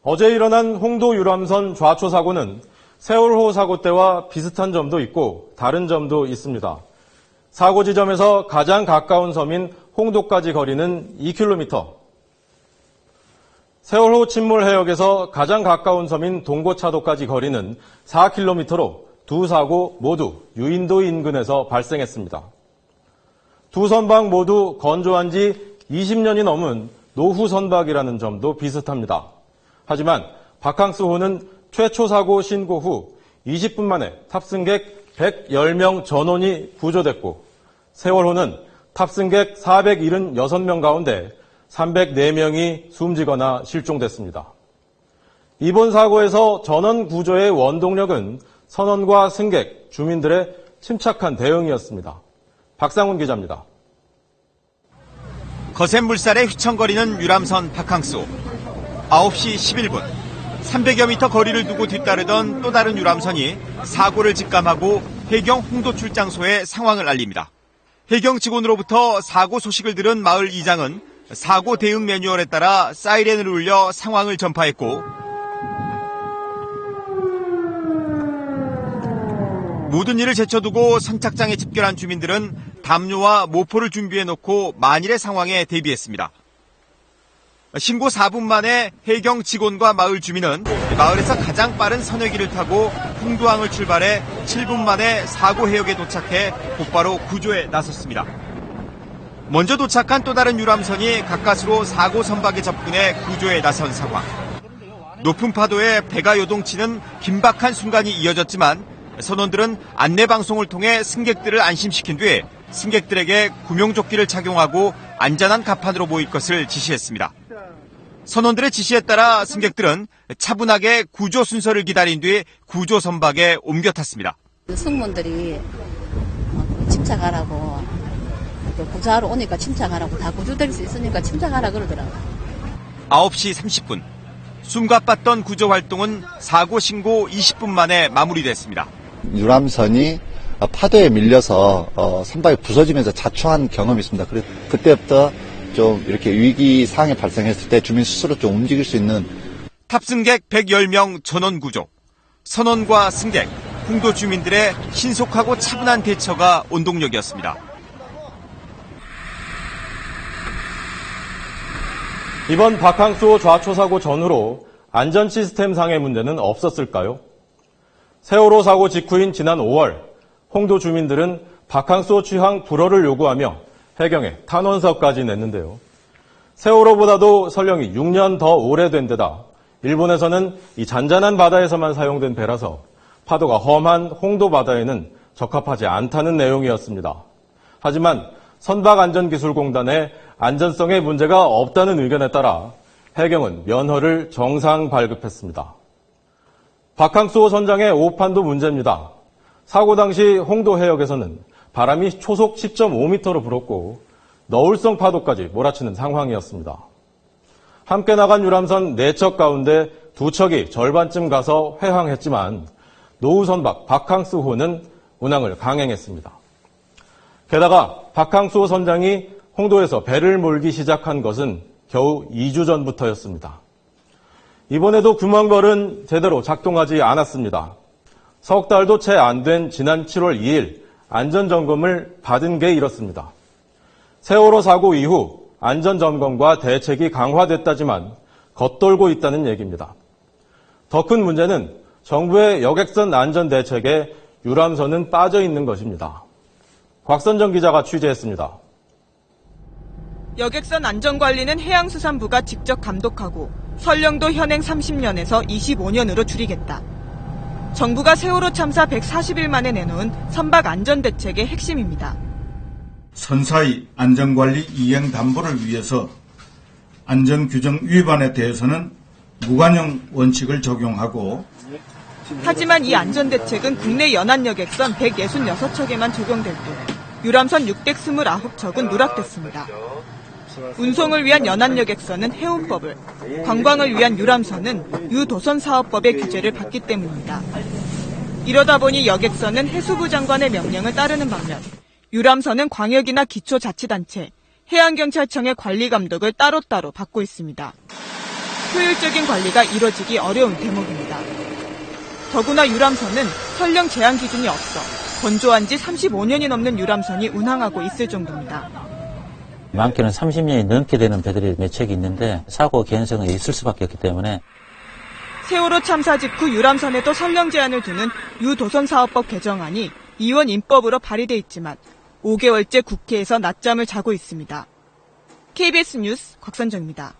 어제 일어난 홍도 유람선 좌초 사고는 세월호 사고 때와 비슷한 점도 있고 다른 점도 있습니다. 사고 지점에서 가장 가까운 섬인 홍도까지 거리는 2km. 세월호 침몰 해역에서 가장 가까운 섬인 동고차도까지 거리는 4km로 두 사고 모두 유인도 인근에서 발생했습니다. 두 선박 모두 건조한 지 20년이 넘은 노후 선박이라는 점도 비슷합니다. 하지만 바캉스호는 최초 사고 신고 후 20분 만에 탑승객 110명 전원이 구조됐고 세월호는 탑승객 476명 가운데 304명이 숨지거나 실종됐습니다. 이번 사고에서 전원 구조의 원동력은 선원과 승객, 주민들의 침착한 대응이었습니다. 박상훈 기자입니다. 거센 물살에 휘청거리는 유람선 바캉스호. 9시 11분, 300여 미터 거리를 두고 뒤따르던 또 다른 유람선이 사고를 직감하고 해경 홍도 출장소에 상황을 알립니다. 해경 직원으로부터 사고 소식을 들은 마을 이장은 사고 대응 매뉴얼에 따라 사이렌을 울려 상황을 전파했고 모든 일을 제쳐두고 선착장에 집결한 주민들은 담요와 모포를 준비해놓고 만일의 상황에 대비했습니다. 신고 4분 만에 해경 직원과 마을 주민은 마을에서 가장 빠른 선회기를 타고 홍도항을 출발해 7분 만에 사고 해역에 도착해 곧바로 구조에 나섰습니다. 먼저 도착한 또 다른 유람선이 가까스로 사고 선박에 접근해 구조에 나선 상황. 높은 파도에 배가 요동치는 긴박한 순간이 이어졌지만 선원들은 안내방송을 통해 승객들을 안심시킨 뒤에 승객들에게 구명조끼를 착용하고 안전한 갑판으로 모일 것을 지시했습니다. 선원들의 지시에 따라 승객들은 차분하게 구조 순서를 기다린 뒤 구조 선박에 옮겨 탔습니다. 승무원들이 침착하라고 구조하러 오니까 침착하라고 다 구조될 수 있으니까 침착하라 그러더라고요. 9시 30분 숨가빴던 구조 활동은 사고 신고 20분 만에 마무리됐습니다. 유람선이 파도에 밀려서 선박이 부서지면서 자초한 경험이 있습니다. 그래서 그때부터 좀 이렇게 위기 상황이 발생했을 때 주민 스스로 좀 움직일 수 있는 탑승객 110명 전원 구조, 선원과 승객, 홍도 주민들의 신속하고 차분한 대처가 원동력이었습니다. 이번 바캉스호 좌초 사고 전후로 안전 시스템상의 문제는 없었을까요? 세월호 사고 직후인 지난 5월 홍도 주민들은 바캉스호 취항 불허를 요구하며 해경에 탄원서까지 냈는데요. 세월호보다도 설령이 6년 더 오래된 데다 일본에서는 이 잔잔한 바다에서만 사용된 배라서 파도가 험한 홍도 바다에는 적합하지 않다는 내용이었습니다. 하지만 선박안전기술공단의 안전성에 문제가 없다는 의견에 따라 해경은 면허를 정상 발급했습니다. 바캉스호 선장의 오판도 문제입니다. 사고 당시 홍도 해역에서는 바람이 초속 10.5m로 불었고 너울성 파도까지 몰아치는 상황이었습니다. 함께 나간 유람선 4척 가운데 2척이 절반쯤 가서 회항했지만 노후 선박 바캉스호는 운항을 강행했습니다. 게다가 바캉스호 선장이 홍도에서 배를 몰기 시작한 것은 겨우 2주 전부터였습니다. 이번에도 규명벌은 제대로 작동하지 않았습니다. 석 달도 채 안 된 지난 7월 2일 안전점검을 받은 게 이렇습니다. 세월호 사고 이후 안전점검과 대책이 강화됐다지만 겉돌고 있다는 얘기입니다. 더 큰 문제는 정부의 여객선 안전대책에 유람선은 빠져 있는 것입니다. 곽선정 기자가 취재했습니다. 여객선 안전관리는 해양수산부가 직접 감독하고 설령도 현행 30년에서 25년으로 줄이겠다. 정부가 세월호 참사 140일 만에 내놓은 선박 안전대책의 핵심입니다. 선사의 안전관리 이행 담보를 위해서 안전규정 위반에 대해서는 무관용 원칙을 적용하고 하지만 이 안전대책은 국내 연안여객선 166척에만 적용될 뿐 유람선 629척은 누락됐습니다. 운송을 위한 연안여객선은 해운법을, 관광을 위한 유람선은 유도선사업법의 규제를 받기 때문입니다. 이러다 보니 여객선은 해수부 장관의 명령을 따르는 반면 유람선은 광역이나 기초자치단체, 해양경찰청의 관리 감독을 따로따로 받고 있습니다. 효율적인 관리가 이뤄지기 어려운 대목입니다. 더구나 유람선은 선령 제한 기준이 없어 건조한 지 35년이 넘는 유람선이 운항하고 있을 정도입니다. 많게는 30년이 넘게 되는 배들이 몇 척이 있는데 사고 개연성이 있을 수밖에 없기 때문에 세월호 참사 직후 유람선에도 선령 제한을 두는 유도선사업법 개정안이 이원 입법으로 발의돼 있지만 5개월째 국회에서 낮잠을 자고 있습니다. KBS 뉴스 곽선정입니다.